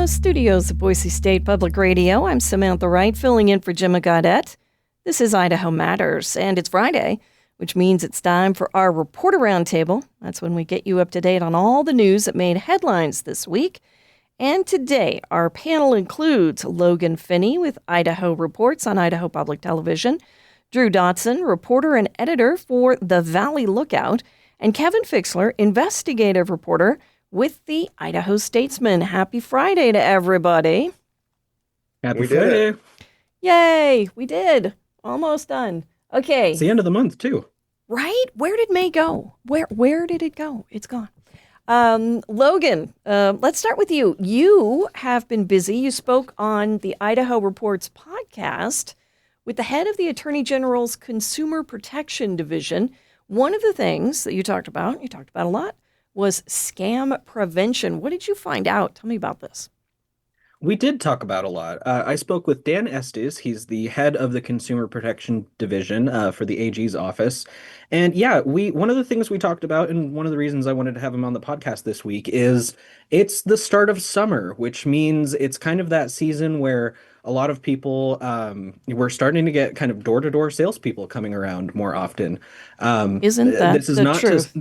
studios of Boise State Public Radio, I'm Samantha Wright, filling in for Jim Gaudette. This is Idaho Matters, and it's Friday, which means it's time for our Reporter Roundtable. That's when we get you up to date on all the news that made headlines this week. And today, our panel includes Logan Finney with Idaho Reports on Idaho Public Television, Drew Dotson, reporter and editor for The Valley Lookout, and Kevin Fixler, investigative reporter with the Idaho Statesman. Happy Friday to everybody. Happy Friday. Yay, we did. Almost done. Okay. It's the end of the month, too. Right? Where did May go? Where did it go? It's gone. Logan, let's start with you. You have been busy. You spoke on the Idaho Reports podcast with the head of the Attorney General's Consumer Protection Division. One of the things that you talked about a lot, was scam prevention. What did you find out? Tell me about this. We did talk about a lot. I spoke with Dan Estes. He's the head of the Consumer Protection Division for the AG's office. And yeah, one of the things we talked about, and one of the reasons I wanted to have him on the podcast this week, is it's the start of summer, which means it's kind of that season where a lot of people, we're starting to get kind of door-to-door salespeople coming around more often. Isn't that the truth?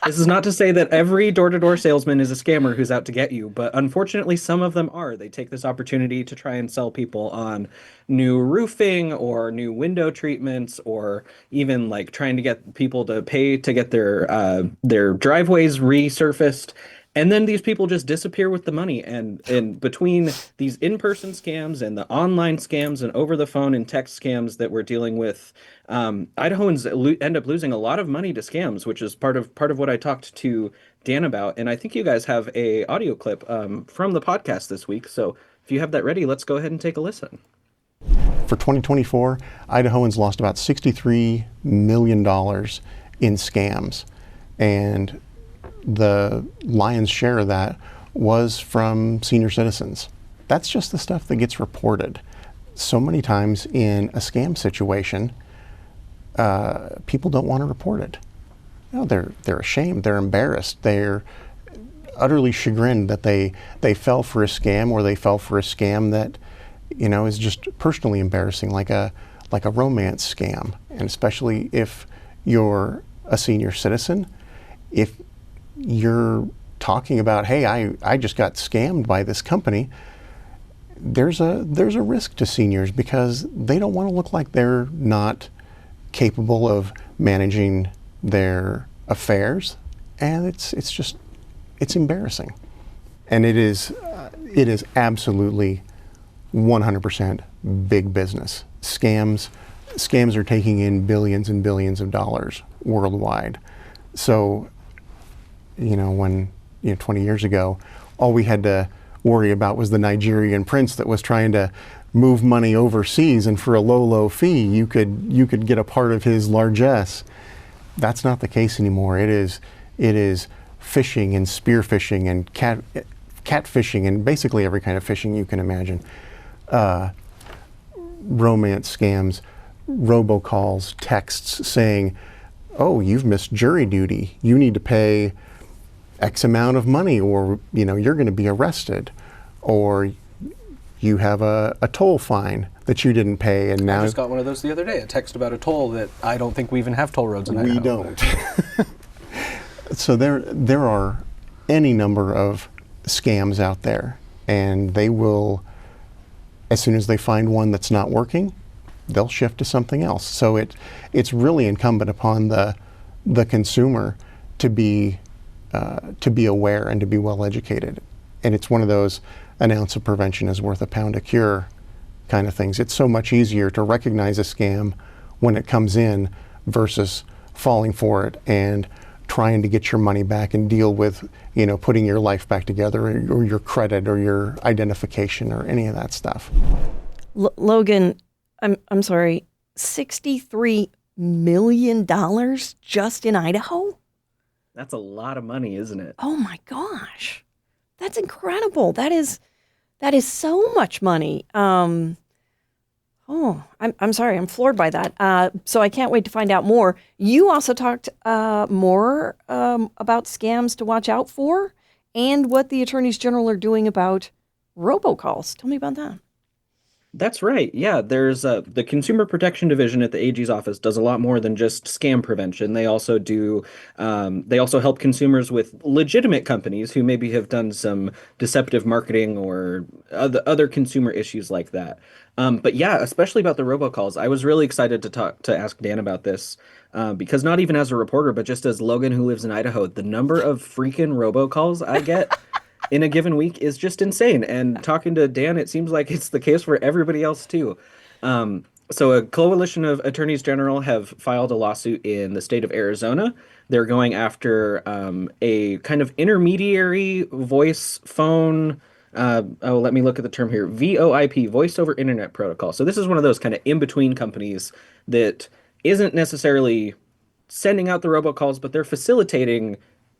This is not to say that every door-to-door salesman is a scammer who's out to get you, but unfortunately some of them are. They take this opportunity to try and sell people on new roofing or new window treatments, or even like trying to get people to pay to get their driveways resurfaced. And then these people just disappear with the money. And between these in-person scams and the online scams and over-the-phone and text scams that we're dealing with, Idahoans end up losing a lot of money to scams, which is part of what I talked to Dan about. And I think you guys have a audio clip from the podcast this week. So if you have that ready, let's go ahead and take a listen. For 2024, Idahoans lost about $63 million in scams. And the lion's share of that was from senior citizens. That's just the stuff that gets reported. So many times in a scam situation, people don't want to report it. No, they're ashamed, they're embarrassed, they're utterly chagrined that they fell for a scam, or they fell for a scam that, is just personally embarrassing, like a romance scam. And especially if you're a senior citizen, if you're talking about, hey, I just got scammed by this company, there's a risk to seniors because they don't want to look like they're not capable of managing their affairs, and it's embarrassing. And it is absolutely 100% big business. Scams are taking in billions and billions of dollars worldwide. So when 20 years ago, all we had to worry about was the Nigerian prince that was trying to move money overseas, and for a low fee, you could get a part of his largesse. That's not the case anymore. It is phishing and spear phishing and cat fishing and basically every kind of phishing you can imagine. Romance scams, robocalls, texts saying, "Oh, you've missed jury duty. You need to pay X amount of money, or you're going to be arrested, or you have a toll fine that you didn't pay." And now I just got one of those the other day, a text about a toll that I don't think we even have toll roads in Idaho. We don't. So there are any number of scams out there, and they will, as soon as they find one that's not working, they'll shift to something else. So it's really incumbent upon the consumer to be aware and to be well educated. And it's one of those, an ounce of prevention is worth a pound of cure kind of things. It's so much easier to recognize a scam when it comes in versus falling for it and trying to get your money back and deal with, putting your life back together, or your credit or your identification or any of that stuff. Logan, I'm sorry, $63 million just in Idaho? That's a lot of money, isn't it? Oh my gosh. That's incredible. That is so much money. I'm sorry, I'm floored by that. So I can't wait to find out more. You also talked more about scams to watch out for, and what the attorneys general are doing about robocalls. Tell me about that. That's right. Yeah, there's the Consumer Protection Division at the AG's office does a lot more than just scam prevention. They also help consumers with legitimate companies who maybe have done some deceptive marketing or other consumer issues like that. But yeah, especially about the robocalls, I was really excited to ask Dan about this because not even as a reporter, but just as Logan who lives in Idaho, the number of freaking robocalls I get in a given week is just insane. And talking to Dan, it seems like it's the case for everybody else too. So a coalition of attorneys general have filed a lawsuit in the state of Arizona. They're going after a kind of intermediary voice phone. Let me look at the term here. VoIP, Voice over Internet Protocol. So this is one of those kind of in-between companies that isn't necessarily sending out the robocalls, but they're facilitating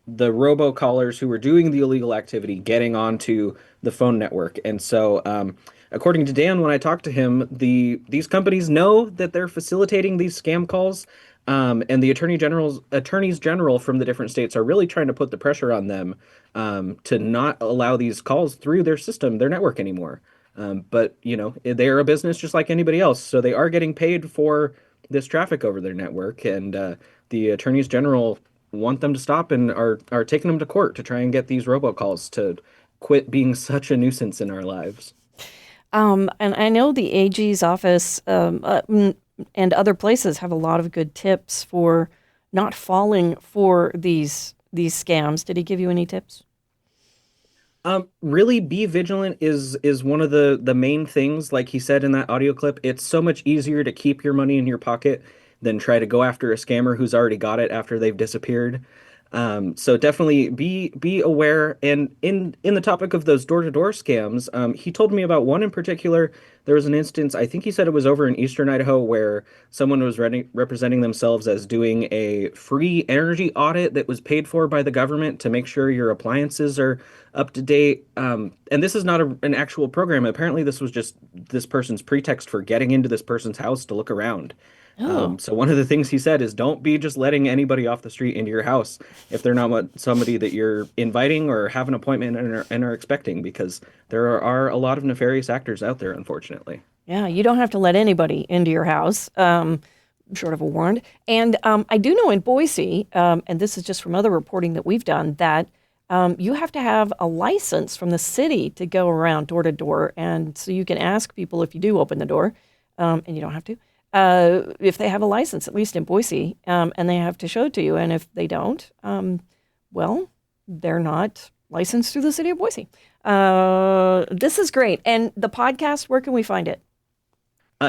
the robocallers who are doing the illegal activity getting onto the phone network. And so, according to Dan, when I talked to him, these companies know that they're facilitating these scam calls, and the attorneys general from the different states are really trying to put the pressure on them to not allow these calls through their system, their network anymore. But you know, they are a business just like anybody else, so they are getting paid for this traffic over their network, and the attorneys general want them to stop and are taking them to court to try and get these robocalls to quit being such a nuisance in our lives. And I know the AG's office and other places have a lot of good tips for not falling for these scams. Did he give you any tips? Really be vigilant is one of the main things. Like he said in that audio clip, it's so much easier to keep your money in your pocket than try to go after a scammer who's already got it after they've disappeared. So definitely be aware. And in the topic of those door-to-door scams, he told me about one in particular. There was an instance, I think he said it was over in Eastern Idaho, where someone was representing themselves as doing a free energy audit that was paid for by the government to make sure your appliances are up to date. And this is not an actual program. Apparently, this was just this person's pretext for getting into this person's house to look around. Oh, So one of the things he said is don't be just letting anybody off the street into your house if they're not somebody that you're inviting or have an appointment and are expecting, because there are a lot of nefarious actors out there, unfortunately. yeah. You don't have to let anybody into your house, short of a warrant. And I do know in Boise, and this is just from other reporting that we've done, that you have to have a license from the city to go around door to door. And so you can ask people if you do open the door, and you don't have to, if they have a license, at least in Boise, and they have to show it to you. And if they don't, well, they're not licensed through the city of Boise. This is great. And the podcast, where can we find it?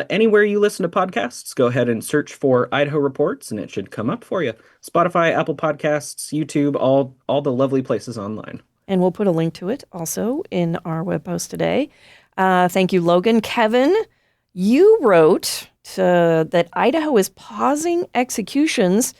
Anywhere you listen to podcasts, go ahead and search for Idaho Reports, and it should come up for you. Spotify, Apple Podcasts, YouTube, all the lovely places online. And we'll put a link to it also in our web post today. Thank you, Logan. Kevin, you wrote that Idaho is pausing executions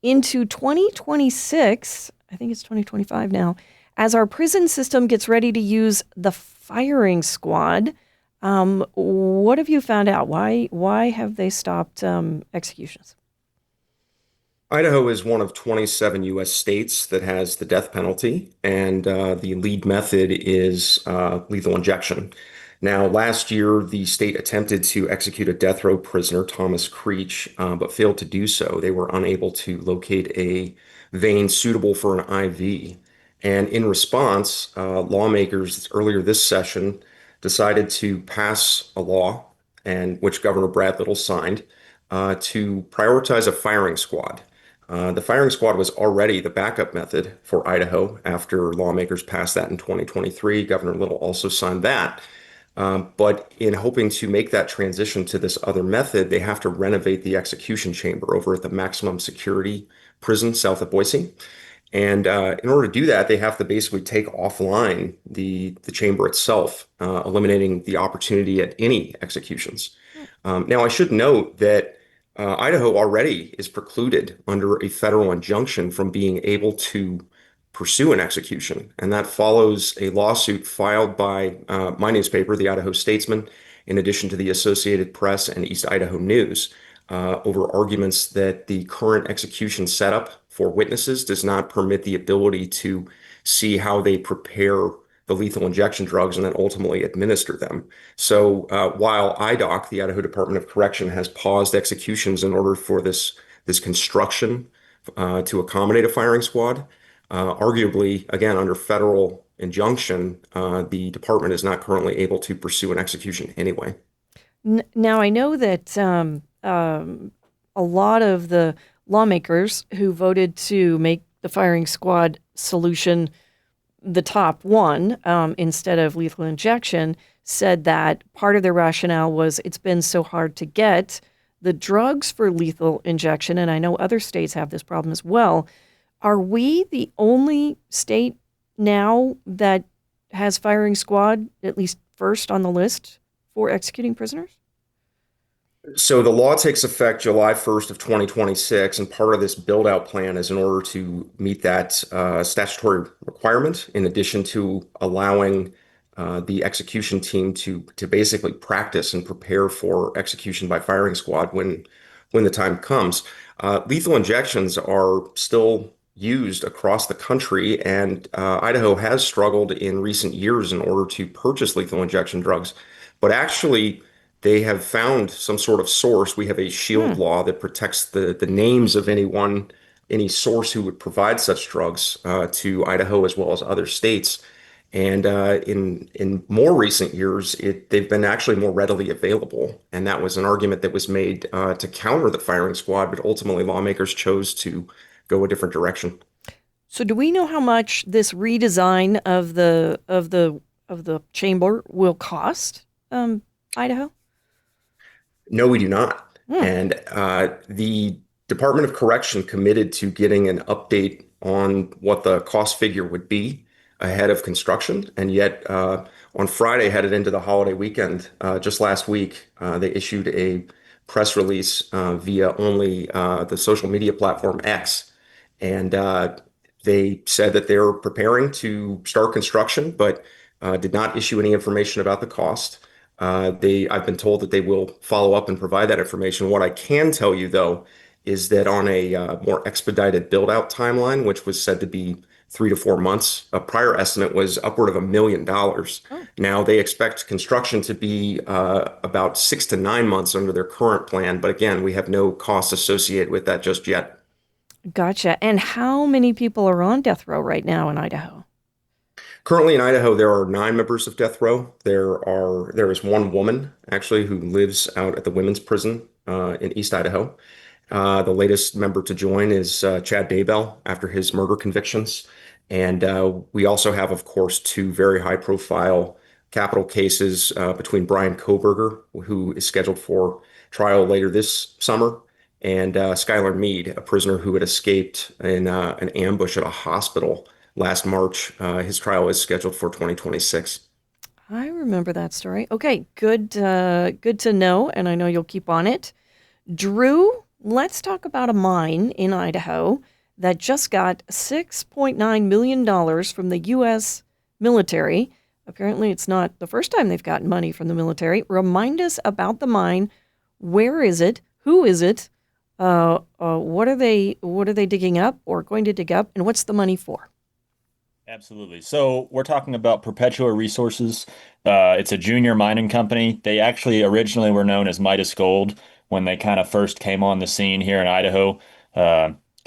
into 2026. I think it's 2025 now, as our prison system gets ready to use the firing squad. What have you found out? Why have they stopped executions? Idaho is one of 27 U.S. states that has the death penalty, and the lead method is lethal injection. Now, last year, the state attempted to execute a death row prisoner, Thomas Creech, but failed to do so. They were unable to locate a vein suitable for an IV. And in response, lawmakers earlier this session decided to pass a law, and which Governor Brad Little signed, to prioritize a firing squad. The firing squad was already the backup method for Idaho after lawmakers passed that in 2023. Governor Little also signed that. But in hoping to make that transition to this other method, they have to renovate the execution chamber over at the maximum security prison south of Boise. And in order to do that, they have to basically take offline the chamber itself, eliminating the opportunity at any executions. Now, I should note that Idaho already is precluded under a federal injunction from being able to pursue an execution. And that follows a lawsuit filed by my newspaper, the Idaho Statesman, in addition to the Associated Press and East Idaho News, over arguments that the current execution setup for witnesses does not permit the ability to see how they prepare the lethal injection drugs and then ultimately administer them. So while IDOC, the Idaho Department of Correction, has paused executions in order for this construction to accommodate a firing squad, arguably, again, under federal injunction, the department is not currently able to pursue an execution anyway. Now, I know that a lot of the lawmakers who voted to make the firing squad solution the top one instead of lethal injection said that part of their rationale was it's been so hard to get the drugs for lethal injection, and I know other states have this problem as well. Are we the only state now that has firing squad, at least first on the list, for executing prisoners? So the law takes effect July 1st of 2026, and part of this build-out plan is in order to meet that statutory requirement, in addition to allowing the execution team to basically practice and prepare for execution by firing squad when the time comes. Lethal injections are still used across the country, and Idaho has struggled in recent years in order to purchase lethal injection drugs. But actually, they have found some sort of source. We have a shield law that protects the names of any source who would provide such drugs to Idaho as well as other states. And in more recent years, they've been actually more readily available. And that was an argument that was made to counter the firing squad, but ultimately lawmakers chose to go a different direction. So, do we know how much this redesign of the chamber will cost Idaho? No, we do not. And the Department of Correction committed to getting an update on what the cost figure would be ahead of construction. And yet, on Friday, headed into the holiday weekend, just last week, they issued a press release via only the social media platform X. And they said that they're preparing to start construction, but did not issue any information about the cost. I've been told that they will follow up and provide that information. What I can tell you, though, is that on a more expedited build-out timeline, which was said to be 3 to 4 months, a prior estimate was upward of $1 million. Now they expect construction to be about 6 to 9 months under their current plan, but again, we have no costs associated with that just yet. Gotcha. And how many people are on death row right now in Idaho? Currently in Idaho, there are 9 members of death row. There is one woman actually who lives out at the women's prison in East Idaho. The latest member to join is Chad Daybell after his murder convictions. And we also have, of course, 2 very high-profile capital cases between Brian Koberger, who is scheduled for trial later this summer, and Skylar Mead, a prisoner who had escaped in an ambush at a hospital last March. His trial is scheduled for 2026. I remember that story. Okay, good to know, and I know you'll keep on it. Drew, let's talk about a mine in Idaho that just got $6.9 million from the U.S. military. Apparently, it's not the first time they've gotten money from the military. Remind us about the mine. Where is it? Who is it? What are they digging up or going to dig up? And what's the money for? Absolutely. So we're talking about Perpetua Resources. It's a junior mining company. They actually originally were known as Midas Gold when they kind of first came on the scene here in Idaho.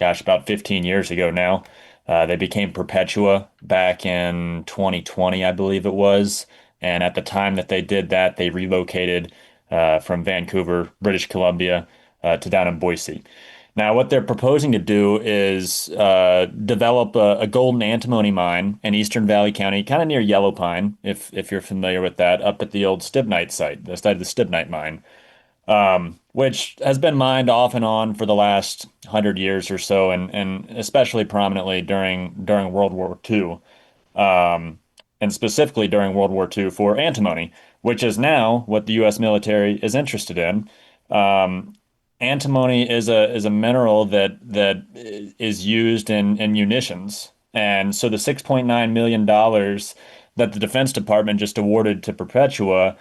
About 15 years ago now. They became Perpetua back in 2020, I believe it was. And at the time that they did that, they relocated from Vancouver, British Columbia, to down in Boise. Now, what they're proposing to do is develop a golden antimony mine in Eastern Valley County, kind of near Yellow Pine, if you're familiar with that, up at the old Stibnite site, the site of the Stibnite mine, which has been mined off and on for the last 100 years or so, and especially prominently during World War II, and specifically during World War II for antimony, which is now what the U.S. military is interested in. Antimony is a mineral that is used in munitions. And so the $6.9 million that the Defense Department just awarded to Perpetua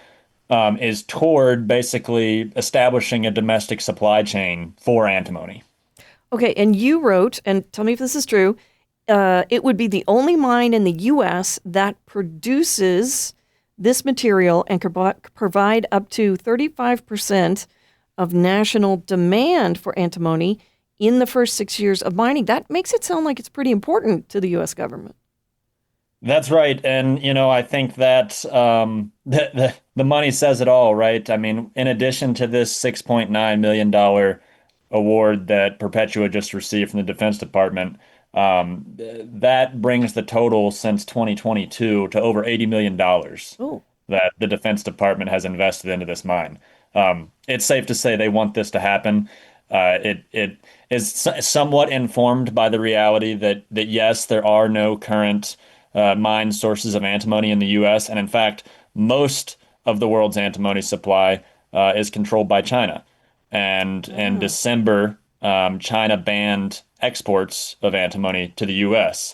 is toward basically establishing a domestic supply chain for antimony. Okay, and you wrote, and tell me if this is true, it would be the only mine in the U.S. that produces this material and could provide up to 35% of national demand for antimony in the first 6 years of mining. That makes it sound like it's pretty important to the U.S. government. That's right. And, I think that the money says it all, right? I mean, in addition to this $6.9 million award that Perpetua just received from the Defense Department, that brings the total since 2022 to over $80 million Oh, that the Defense Department has invested into this mine. It's safe to say they want this to happen. It is somewhat informed by the reality that yes, there are no current mine sources of antimony in the U.S., and in fact, most of the world's antimony supply is controlled by China. And in December, China banned exports of antimony to the U.S.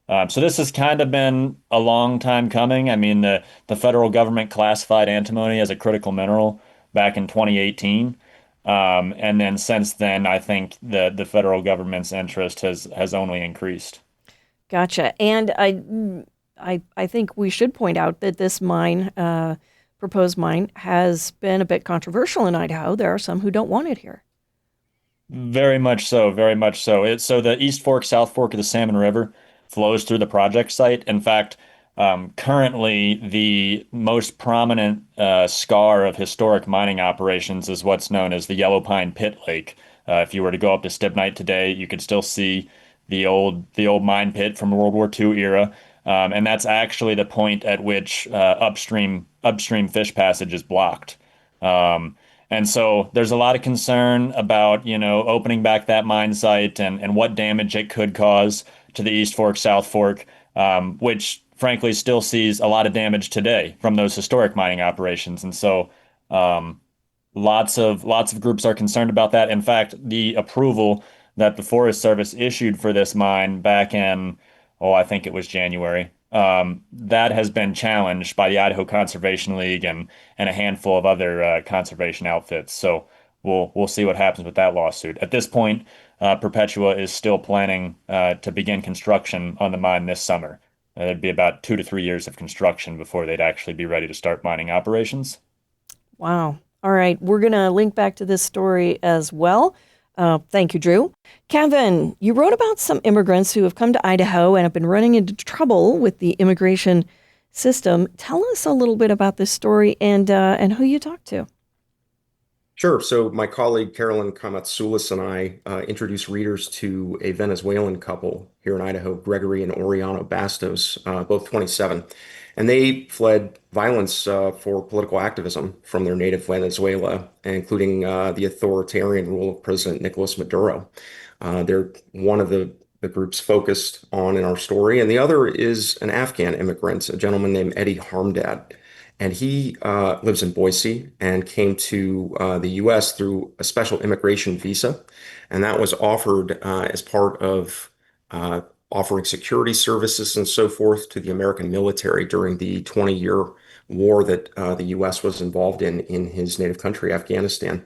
So this has kind of been a long time coming. I mean, the federal government classified antimony as a critical mineral back in 2018. And then since then, I think the federal government's interest has only increased. gotcha. And I think we should point out that this mine, proposed mine, has been a bit controversial in Idaho. There are some who don't want it here. Very much so, very much so. So the East Fork, South Fork of the Salmon River flows through the project site. In fact, currently the most prominent scar of historic mining operations is what's known as the Yellow Pine Pit Lake. If you were to go up to Stibnite today, you could still see the old mine pit from World War II era. And that's actually the point at which upstream fish passage is blocked. And so there's a lot of concern about, opening back that mine site and what damage it could cause to the East Fork, South Fork, which frankly still sees a lot of damage today from those historic mining operations. And so lots of groups are concerned about that. In fact, the approval that the Forest Service issued for this mine back in, I think it was January, that has been challenged by the Idaho Conservation League and a handful of other conservation outfits. So we'll see what happens with that lawsuit. At this point, Perpetua is still planning to begin construction on the mine this summer. It'd be about 2 to 3 years of construction before they'd actually be ready to start mining operations. Wow. All right. We're going to link back to this story as well. Thank you, Drew. Kevin, you wrote about some immigrants who have come to Idaho and have been running into trouble with the immigration system. Tell us a little bit about this story and who you talked to. Sure. So my colleague Carolyn Kamatsoulis and I introduced readers to a Venezuelan couple here in Idaho, Gregory and Oriana Bastos, both 27. And they fled violence for political activism from their native Venezuela, including the authoritarian rule of President Nicolas Maduro. They're one of the groups focused on in our story. And the other is an Afghan immigrant, a gentleman named Eddie Harmdad. And he lives in Boise and came to the U.S. through a special immigration visa. And that was offered as part of offering security services and so forth to the American military during the 20-year war that the U.S. was involved in his native country, Afghanistan.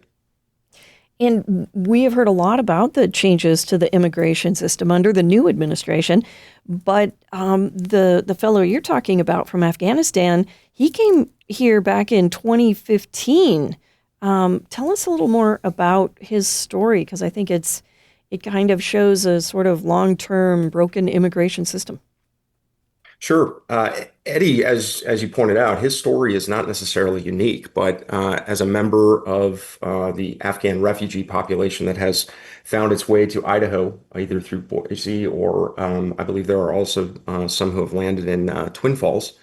And we have heard a lot about the changes to the immigration system under the new administration. But the fellow you're talking about from Afghanistan, he came here back in 2015. Tell us a little more about his story, because I think it kind of shows a sort of long-term broken immigration system. Sure. Eddie, as you pointed out, his story is not necessarily unique, but as a member of the Afghan refugee population that has found its way to Idaho, either through Boise or I believe there are also some who have landed in Twin Falls.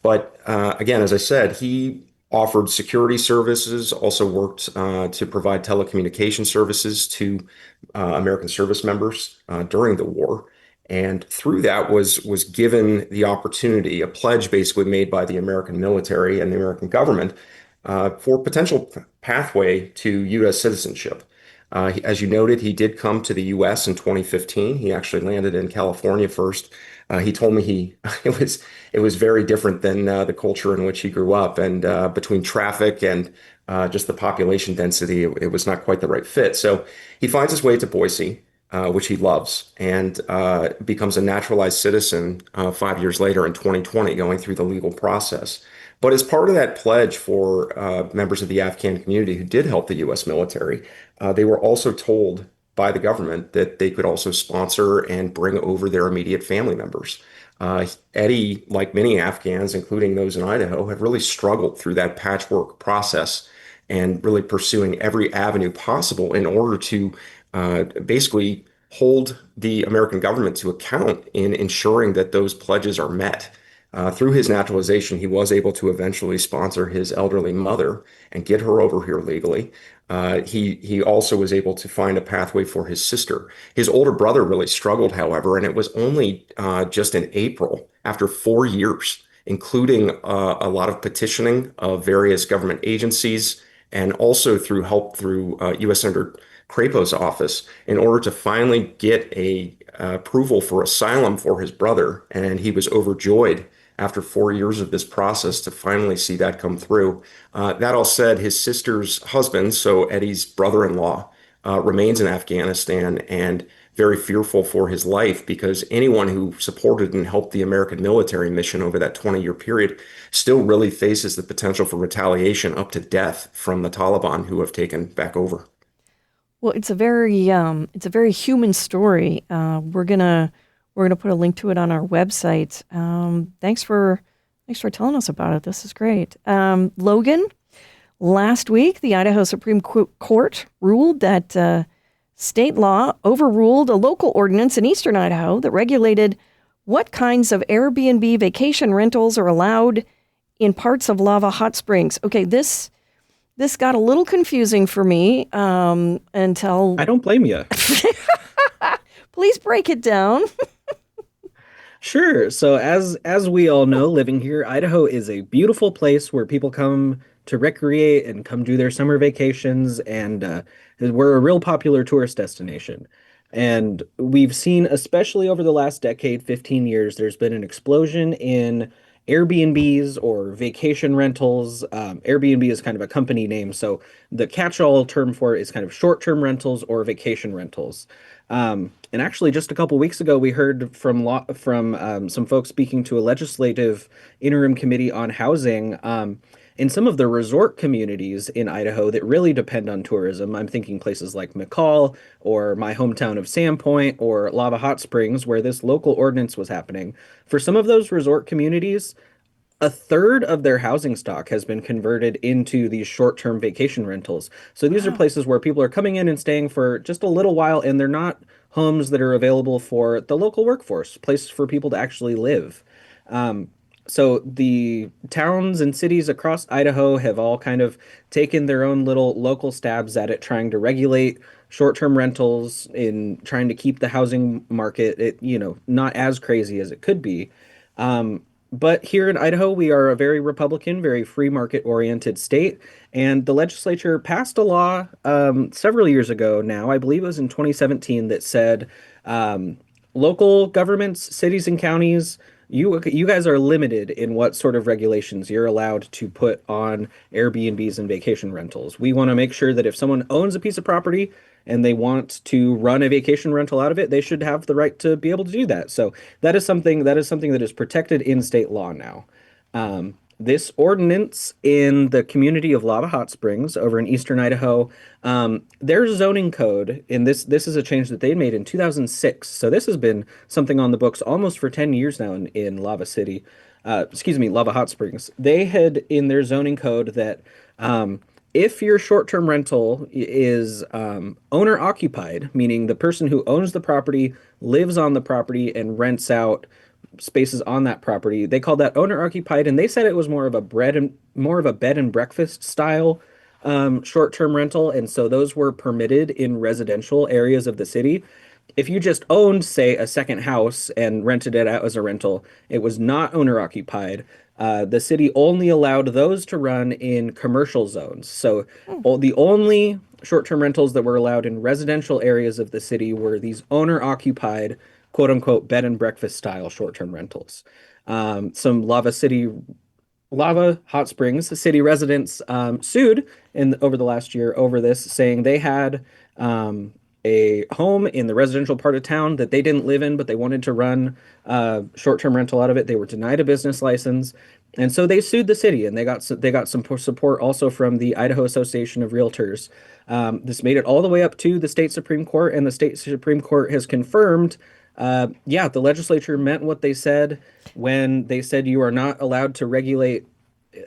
But again, as I said, he offered security services, also worked to provide telecommunication services to American service members during the war. And through that was given the opportunity, a pledge basically made by the American military and the American government for potential pathway to U.S. citizenship. As you noted, he did come to the U.S. in 2015. He actually landed in California first. He told me it was very different than the culture in which he grew up, and between traffic and just the population density, it was not quite the right fit. So he finds his way to Boise. which he loves, and becomes a naturalized citizen 5 years later in 2020, going through the legal process. But as part of that pledge for members of the Afghan community who did help the U.S. military, they were also told by the government that they could also sponsor and bring over their immediate family members. Eddie, like many Afghans, including those in Idaho, have really struggled through that patchwork process and really pursuing every avenue possible in order to basically hold the American government to account in ensuring that those pledges are met. Through his naturalization, he was able to eventually sponsor his elderly mother and get her over here legally. He also was able to find a pathway for his sister. His older brother really struggled, however, and it was only just in April, after 4 years, including a lot of petitioning of various government agencies, and also through help through U.S. Senator Crapo's office, in order to finally get a approval for asylum for his brother. And he was overjoyed after 4 years of this process to finally see that come through. That all said, his sister's husband, so Eddie's brother-in-law, remains in Afghanistan and very fearful for his life, because anyone who supported and helped the American military mission over that 20-year period still really faces the potential for retaliation up to death from the Taliban, who have taken back over. Well, it's a very human story. We're gonna put a link to it on our website. Thanks for telling us about it. This is great. Logan, last week the Idaho Supreme Court ruled that state law overruled a local ordinance in eastern Idaho that regulated what kinds of Airbnb vacation rentals are allowed in parts of Lava Hot Springs. Okay, this got a little confusing for me until. I don't blame you. Please break it down. Sure. So as we all know, living here, Idaho is a beautiful place where people come to recreate and come do their summer vacations, and we're a real popular tourist destination. And we've seen, especially over the last decade, 15 years, there's been an explosion in Airbnbs or vacation rentals. Airbnb is kind of a company name, so the catch-all term for it is kind of short-term rentals or vacation rentals. And actually, just a couple weeks ago, we heard from some folks speaking to a legislative interim committee on housing in some of the resort communities in Idaho that really depend on tourism. I'm thinking places like McCall or my hometown of Sandpoint or Lava Hot Springs, where this local ordinance was happening. For some of those resort communities, a third of their housing stock has been converted into these short-term vacation rentals. So these are places where people are coming in and staying for just a little while, and they're not homes that are available for the local workforce, places for people to actually live. So the towns and cities across Idaho have all kind of taken their own little local stabs at it, trying to regulate short-term rentals, in trying to keep the housing market, not as crazy as it could be. But here in Idaho, we are a very Republican, very free market oriented state. And the legislature passed a law several years ago now, I believe it was in 2017, that said local governments, cities and counties, you guys are limited in what sort of regulations you're allowed to put on Airbnbs and vacation rentals. We want to make sure that if someone owns a piece of property and they want to run a vacation rental out of it, they should have the right to be able to do that. So that is protected in state law now. This ordinance in the community of Lava Hot Springs over in eastern Idaho, their zoning code, and this is a change that they made in 2006. So this has been something on the books almost for 10 years now in Lava Hot Springs. They had in their zoning code that if your short-term rental is owner occupied, meaning the person who owns the property lives on the property and rents out spaces on that property, they called that owner occupied, and they said it was more of a bed and breakfast style short-term rental, and so those were permitted in residential areas of the city. If you just owned, say, a second house and rented it out as a rental, it was not owner occupied. The city only allowed those to run in commercial zones. So the only short-term rentals that were allowed in residential areas of the city were these owner-occupied, quote unquote, bed and breakfast style short-term rentals. Some Lava Hot Springs city residents sued over the last year over this, saying they had a home in the residential part of town that they didn't live in, but they wanted to run short-term rental out of it. They were denied a business license, and so they sued the city, and they got some support also from the Idaho Association of Realtors. This made it all the way up to the state Supreme Court, and the state Supreme Court has confirmed, yeah, the legislature meant what they said when they said you are not allowed to regulate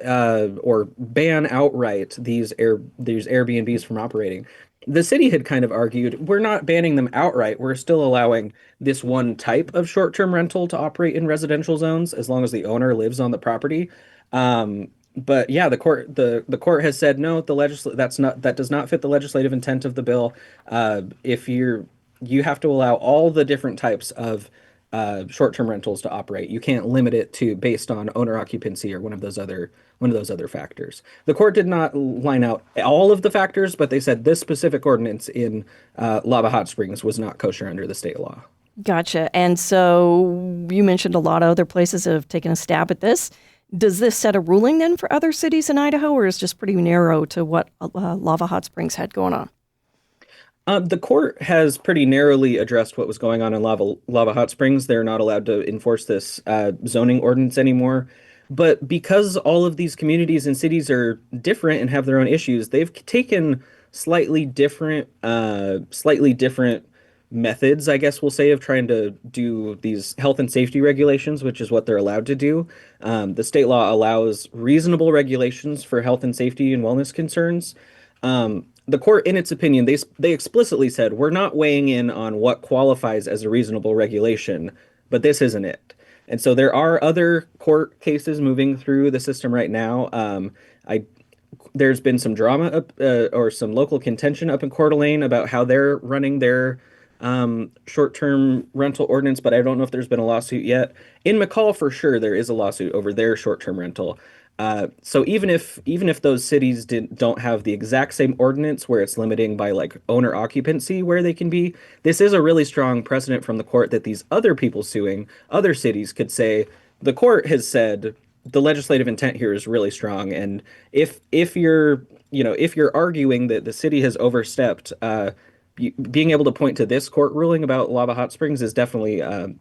or ban outright these Airbnbs from operating. The city had kind of argued, we're not banning them outright. We're still allowing this one type of short-term rental to operate in residential zones as long as the owner lives on the property. But yeah, the court has said no. That does not fit the legislative intent of the bill. If you have to allow all the different types of short-term rentals to operate. You can't limit it to based on owner occupancy or one of those other factors. The court did not line out all of the factors, but they said this specific ordinance in Lava Hot Springs was not kosher under the state law. Gotcha. And so you mentioned a lot of other places have taken a stab at this. Does this set a ruling then for other cities in Idaho, or is it just pretty narrow to what Lava Hot Springs had going on? The court has pretty narrowly addressed what was going on in Lava Hot Springs. They're not allowed to enforce this zoning ordinance anymore. But because all of these communities and cities are different and have their own issues, they've taken slightly different methods, I guess we'll say, of trying to do these health and safety regulations, which is what they're allowed to do. The state law allows reasonable regulations for health and safety and wellness concerns. The court, in its opinion, they explicitly said, we're not weighing in on what qualifies as a reasonable regulation, but this isn't it. And so there are other court cases moving through the system right now. There's been some drama or some local contention up in Coeur d'Alene about how they're running their short-term rental ordinance, but I don't know if there's been a lawsuit yet. In McCall, for sure, there is a lawsuit over their short-term rental. So even if those cities don't have the exact same ordinance where it's limiting by like owner occupancy where they can be, this is a really strong precedent from the court that these other people suing other cities could say the court has said the legislative intent here is really strong, and if you're arguing that the city has overstepped, being able to point to this court ruling about Lava Hot Springs is definitely a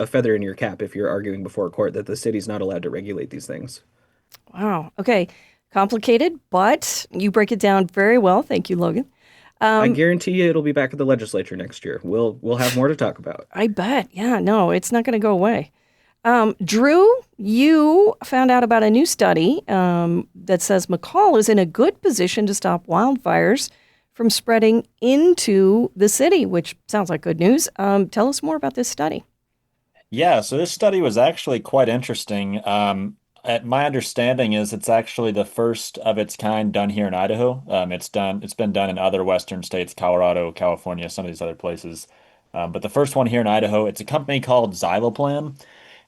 feather in your cap if you're arguing before a court that the city's not allowed to regulate these things. Wow. Okay. Complicated, but you break it down very well. Thank you, Logan. I guarantee you it'll be back at the legislature next year. We'll have more to talk about. I bet. Yeah, no, it's not going to go away. Drew, you found out about a new study that says McCall is in a good position to stop wildfires from spreading into the city, which sounds like good news. Tell us more about this study. Yeah, so this study was actually quite interesting. My understanding is it's actually the first of its kind done here in Idaho. It's been done in other western states, Colorado, California, some of these other places. But the first one here in Idaho, it's a company called Xyloplan.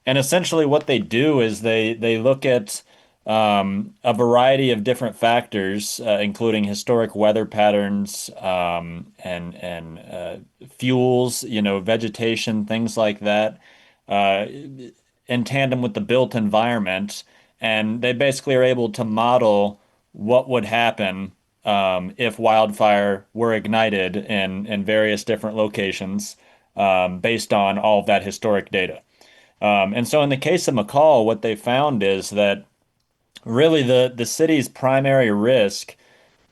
And essentially what they do is they look at a variety of different factors, including historic weather patterns, and fuels, vegetation, things like that, in tandem with the built environment. And they basically are able to model what would happen if wildfire were ignited in various different locations, based on all of that historic data. And so in the case of McCall, what they found is that really the city's primary risk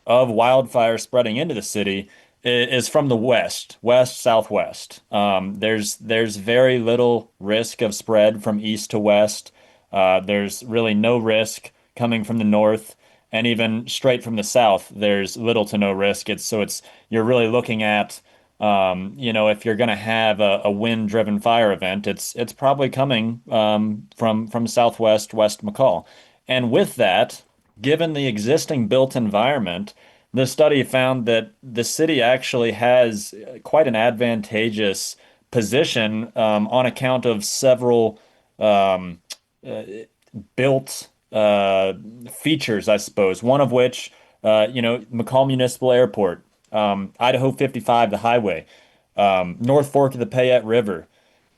of wildfire spreading into the city is from the west, southwest. There's very little risk of spread from east to west. There's really no risk coming from the north, and even straight from the south, there's little to no risk. You're really looking at, if you're going to have a wind-driven fire event, it's probably coming from southwest West McCall. And with that, given the existing built environment, the study found that the city actually has quite an advantageous position on account of several built features, I suppose. One of which, McCall Municipal Airport, Idaho 55, the highway, North Fork of the Payette River.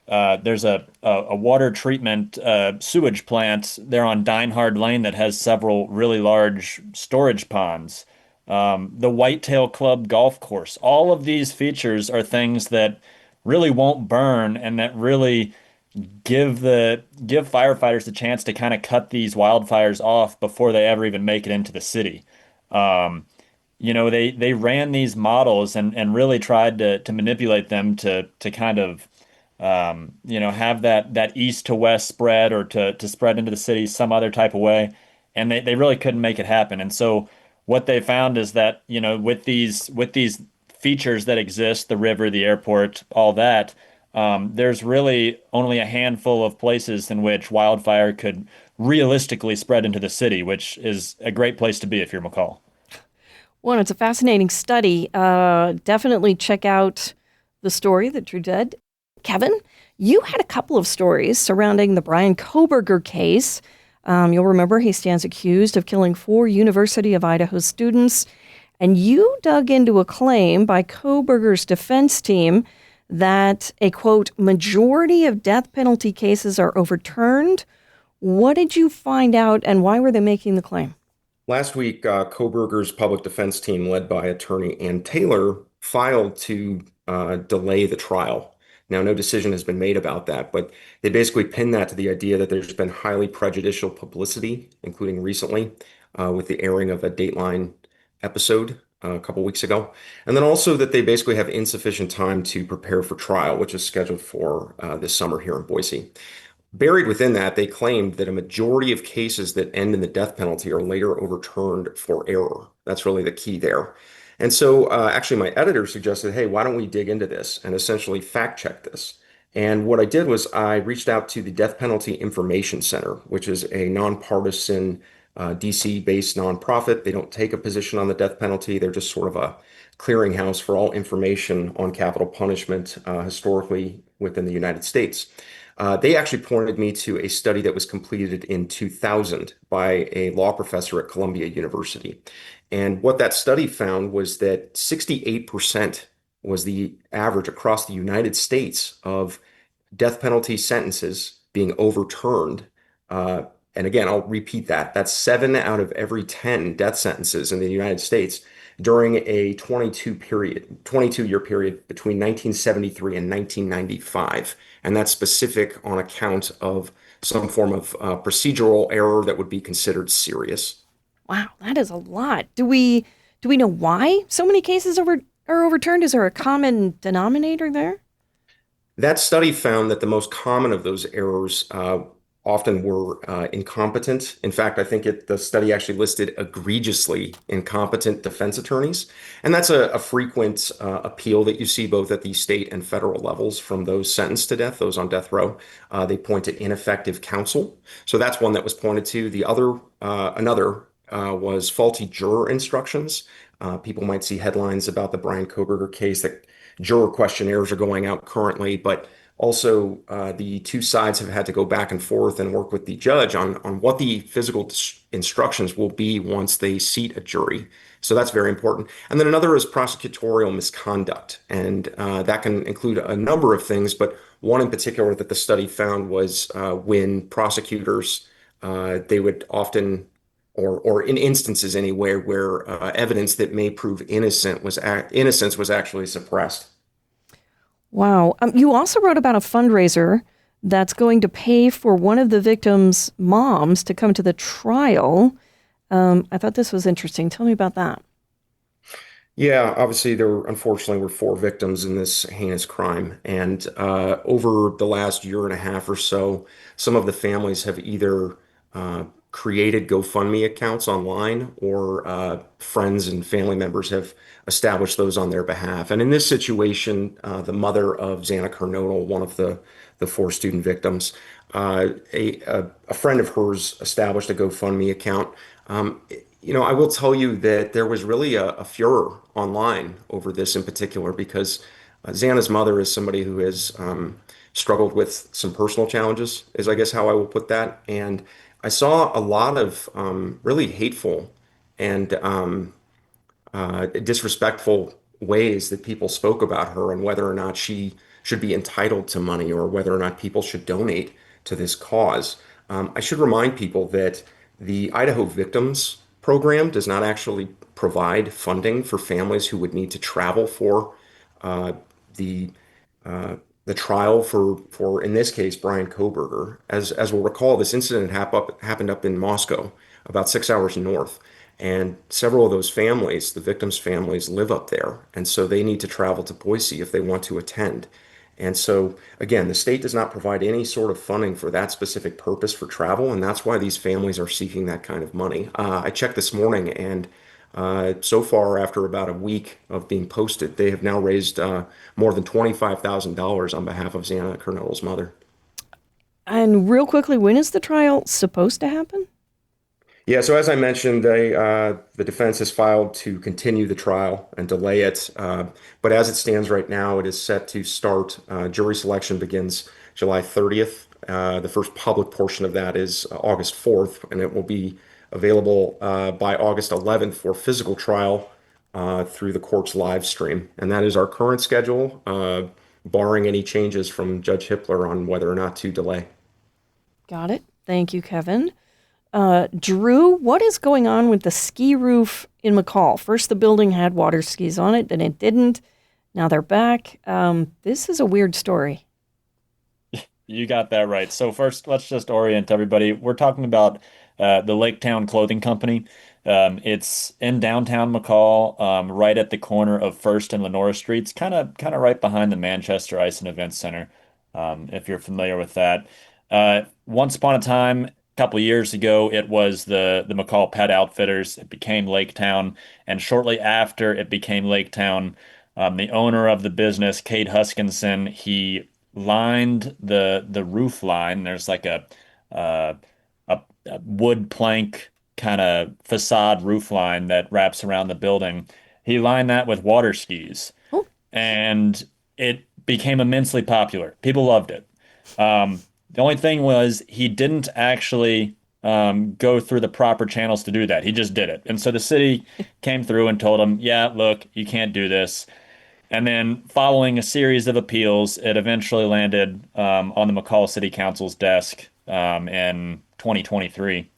There's a water treatment sewage plant there on Dinehard Lane that has several really large storage ponds. the Whitetail Club golf course. All of these features are things that really won't burn and that really give firefighters the chance to kind of cut these wildfires off before they ever even make it into the city. Um, they ran these models and really tried to manipulate them to kind of have that east to west spread or to spread into the city some other type of way. And they really couldn't make it happen. And so what they found is that, with these features that exist, the river, the airport, all that, there's really only a handful of places in which wildfire could realistically spread into the city, which is a great place to be if you're McCall. Well, it's a fascinating study. Definitely check out the story that Drew did. Kevin, you had a couple of stories surrounding the Brian Koberger case. You'll remember he stands accused of killing 4 University of Idaho students. And you dug into a claim by Koberger's defense team that a, quote, majority of death penalty cases are overturned. What did you find out and why were they making the claim? Last week, Koberger's public defense team, led by attorney Ann Taylor, filed to delay the trial. Now, no decision has been made about that, but they basically pinned that to the idea that there's been highly prejudicial publicity, including recently with the airing of a Dateline episode a couple weeks ago. And then also that they basically have insufficient time to prepare for trial, which is scheduled for this summer here in Boise. Buried within that, they claimed that a majority of cases that end in the death penalty are later overturned for error. That's really the key there. And so actually my editor suggested, hey, why don't we dig into this and essentially fact check this? And what I did was I reached out to the Death Penalty Information Center, which is a nonpartisan DC-based nonprofit. They don't take a position on the death penalty. They're just sort of a clearinghouse for all information on capital punishment historically within the United States. They actually pointed me to a study that was completed in 2000 by a law professor at Columbia University. And what that study found was that 68% was the average across the United States of death penalty sentences being overturned. And again, I'll repeat that. That's 7 out of every 10 death sentences in the United States during a 22-year period between 1973 and 1995. And that's specific on account of some form of procedural error that would be considered serious. Wow, that is a lot. Do we know why so many cases are overturned? Is there a common denominator there? That study found that the most common of those errors often were incompetent. In fact, I think the study actually listed egregiously incompetent defense attorneys. And that's a frequent appeal that you see both at the state and federal levels from those sentenced to death, those on death row. They point to ineffective counsel. So that's one that was pointed to. Another was faulty juror instructions. People might see headlines about the Brian Koberger case that juror questionnaires are going out currently, but also, the two sides have had to go back and forth and work with the judge on what the physical instructions will be once they seat a jury. So that's very important. And then another is prosecutorial misconduct. And that can include a number of things, but one in particular that the study found was when prosecutors, they would often, or in instances anywhere, where evidence that may prove innocence was actually suppressed. Wow. You also wrote about a fundraiser that's going to pay for one of the victims' moms to come to the trial. I thought this was interesting. Tell me about that. Yeah, obviously unfortunately were 4 victims in this heinous crime. And over the last year and a half or so, some of the families have either created GoFundMe accounts online or friends and family members have established those on their behalf. And in this situation, the mother of Xana Kernodle, one of the 4 student victims, a friend of hers established a GoFundMe account. I will tell you that there was really a furor online over this in particular because Xana's mother is somebody who has struggled with some personal challenges, is I guess how I will put that. And I saw a lot of really hateful and disrespectful ways that people spoke about her and whether or not she should be entitled to money or whether or not people should donate to this cause. I should remind people that the Idaho Victims program does not actually provide funding for families who would need to travel for uh, the the trial for in this case Brian Koberger. As we'll recall, this incident happened up in Moscow, about 6 hours north, and several of those families, the victims' families, live up there, and so they need to travel to Boise if they want to attend. And so, again, the state does not provide any sort of funding for that specific purpose for travel, and that's why these families are seeking that kind of money. I checked this morning, and so far, after about a week of being posted, they have now raised more than $25,000 on behalf of Xana Kernodle's mother. And real quickly, when is the trial supposed to happen? Yeah, so as I mentioned, the defense has filed to continue the trial and delay it. But as it stands right now, it is set to start. Jury selection begins July 30th. The first public portion of that is August 4th, and it will be available by August 11th for physical trial through the court's live stream. And that is our current schedule, barring any changes from Judge Hippler on whether or not to delay. Got it. Thank you, Kevin. Drew, what is going on with the ski roof in McCall? First, the building had water skis on it, then it didn't. Now they're back. This is a weird story. You got that right. So first, let's just orient everybody. We're talking about the Lake Town Clothing Company. It's in downtown McCall, right at the corner of First and Lenora Streets, kind of right behind the Manchester Ice and Events Center, if you're familiar with that. Once upon a time, a couple years ago, it was the McCall Pet Outfitters. It became Lake Town, and shortly after it became Lake Town, the owner of the business, Kate Huskinson, he lined the roof line. There's like uh, a wood plank kind of facade roof line that wraps around the building. He lined that with water skis, Oh, and it became immensely popular. People loved it. The only thing was he didn't actually go through the proper channels to do that. He just did it. And so the city came through and told him, yeah, look, you can't do this. And then, following a series of appeals, it eventually landed on the McCall City Council's desk in 2023.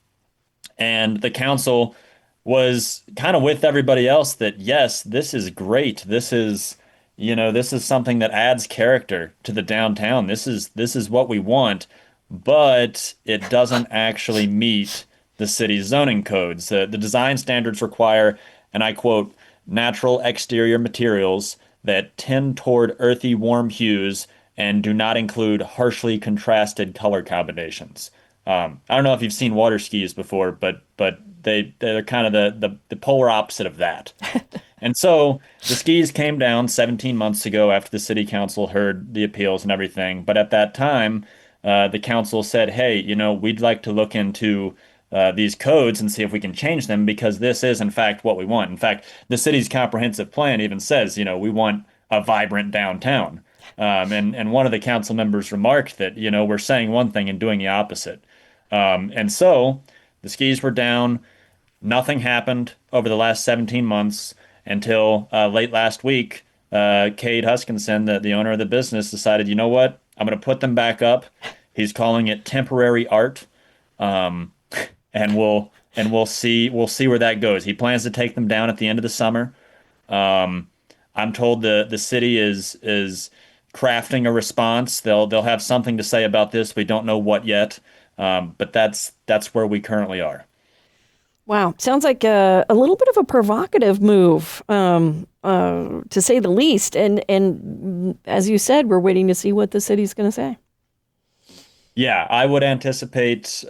And the council was kind of with everybody else that, yes, this is great. This is something that adds character to the downtown. This is what we want, but it doesn't actually meet the city's zoning codes. The design standards require, and I quote, natural exterior materials that tend toward earthy, warm hues and do not include harshly contrasted color combinations. I don't know if you've seen water skis before, but they're kind of the polar opposite of that. And so the skis came down 17 months ago after the city council heard the appeals and everything. But at that time, the council said, hey, we'd like to look into these codes and see if we can change them because this is, in fact, what we want. In fact, the city's comprehensive plan even says, we want a vibrant downtown. And one of the council members remarked that, we're saying one thing and doing the opposite. And so the skis were down. Nothing happened over the last 17 months until late last week. Cade Huskinson, the owner of the business, decided, you know what? I'm going to put them back up. He's calling it temporary art. And we'll see where that goes. He plans to take them down at the end of the summer. I'm told the city is crafting a response. They'll have something to say about this. We don't know what yet, but that's where we currently are. wow. Sounds like a little bit of a provocative move, to say the least. And as you said, we're waiting to see what the city's going to say. Yeah, I would anticipate.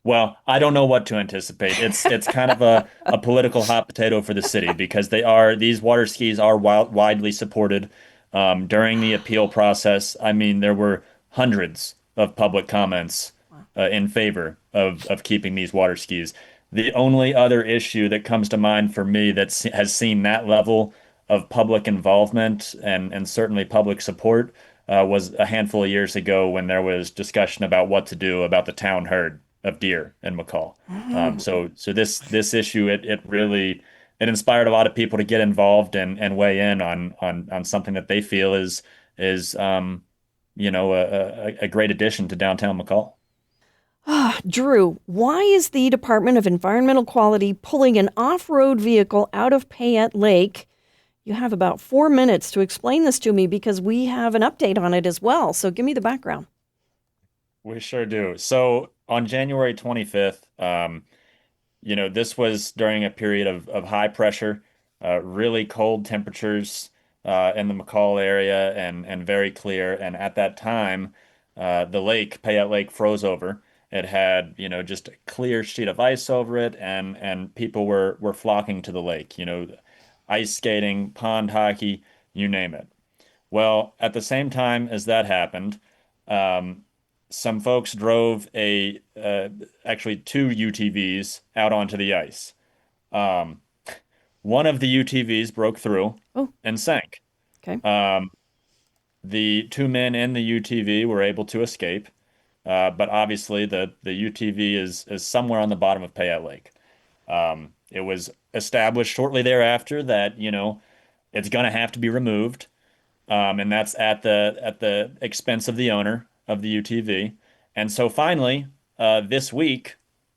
Well, I don't know what to anticipate. It's kind of a political hot potato for the city because these water skis are widely supported during the appeal process. I mean, there were hundreds of public comments in favor of keeping these water skis. The only other issue that comes to mind for me that has seen that level of public involvement and certainly public support was a handful of years ago when there was discussion about what to do about the town herd of deer in McCall. So this issue it really it inspired a lot of people to get involved and weigh in on something that they feel is a great addition to downtown McCall. Drew, why is the Department of Environmental Quality pulling an off-road vehicle out of Payette Lake? You have about 4 minutes to explain this to me because we have an update on it as well. So give me the background. We sure do. So on January 25th, this was during a period of high pressure, really cold temperatures in the McCall area and very clear. And at that time, the lake, Payette Lake, froze over. It had, just a clear sheet of ice over it, and people were flocking to the lake, ice skating, pond hockey, you name it. Well, at the same time as that happened, um, some folks drove actually two UTVs out onto the ice. Um, One of the UTVs broke through Oh, and sank. okay. The two men in the UTV were able to escape, but obviously the UTV is somewhere on the bottom of Payette Lake. It was established shortly thereafter that, it's going to have to be removed. And that's at the expense of the owner of the UTV. And so finally, this week,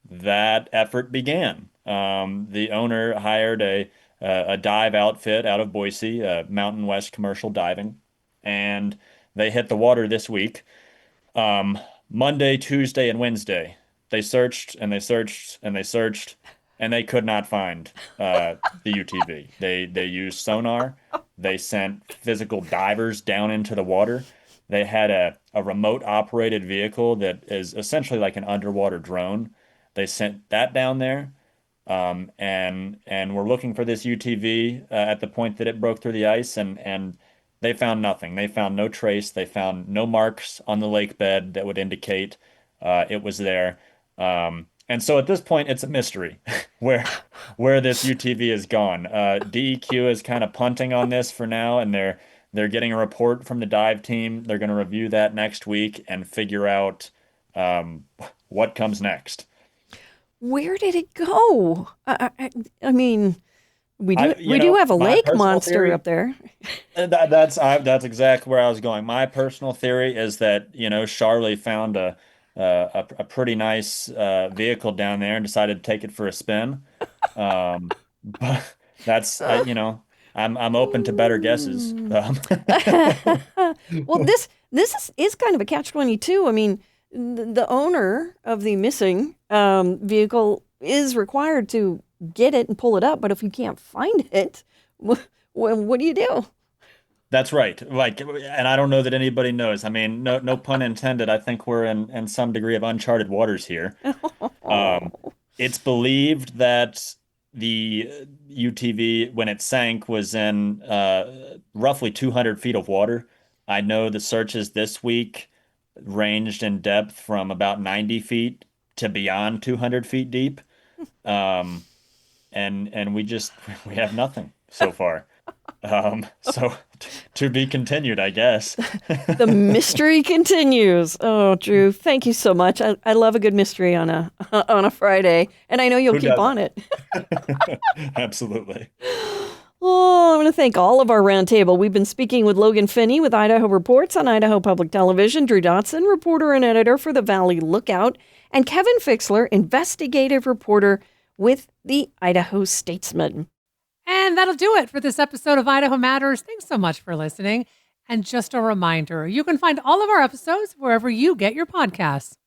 that effort began. The owner hired a dive outfit out of Boise, Mountain West Commercial Diving, and they hit the water this week. Monday, Tuesday, and Wednesday, they searched and they searched and they searched, and they could not find the UTV. They used sonar. They sent physical divers down into the water. They had a remote operated vehicle that is essentially like an underwater drone. They sent that down there, and we're looking for this UTV at the point that it broke through the ice, and they found nothing. They found no trace. They found no marks on the lake bed that would indicate it was there. And so at this point, it's a mystery where this UTV is gone. DEQ is kind of punting on this for now, and they're getting a report from the dive team. They're going to review that next week and figure out what comes next. Where did it go? I mean, we do have a my lake personal monster theory- up there. That's exactly where I was going. My personal theory is that, Charlie found a pretty nice vehicle down there and decided to take it for a spin. But that's I'm open to better guesses. Well, this is kind of a catch-22. I mean, the owner of the missing vehicle is required to get it and pull it up, but if you can't find it, what do you do? That's right. Like, and I don't know that anybody knows. I mean, no pun intended. I think we're in some degree of uncharted waters here. It's believed that the UTV, when it sank, was in roughly 200 feet of water. I know the searches this week ranged in depth from about 90 feet to beyond 200 feet deep. And we have nothing so far. So to be continued, I guess. The mystery continues. Oh, Drew, thank you so much. I love a good mystery on a Friday, and I know you'll Who keep on it. Absolutely. Oh, I want to thank all of our roundtable. We've been speaking with Logan Finney with Idaho Reports on Idaho Public Television, Drew Dotson, reporter and editor for the Valley Lookout, and Kevin Fixler, investigative reporter with the Idaho Statesman. And that'll do it for this episode of Idaho Matters. Thanks so much for listening. And just a reminder, you can find all of our episodes wherever you get your podcasts.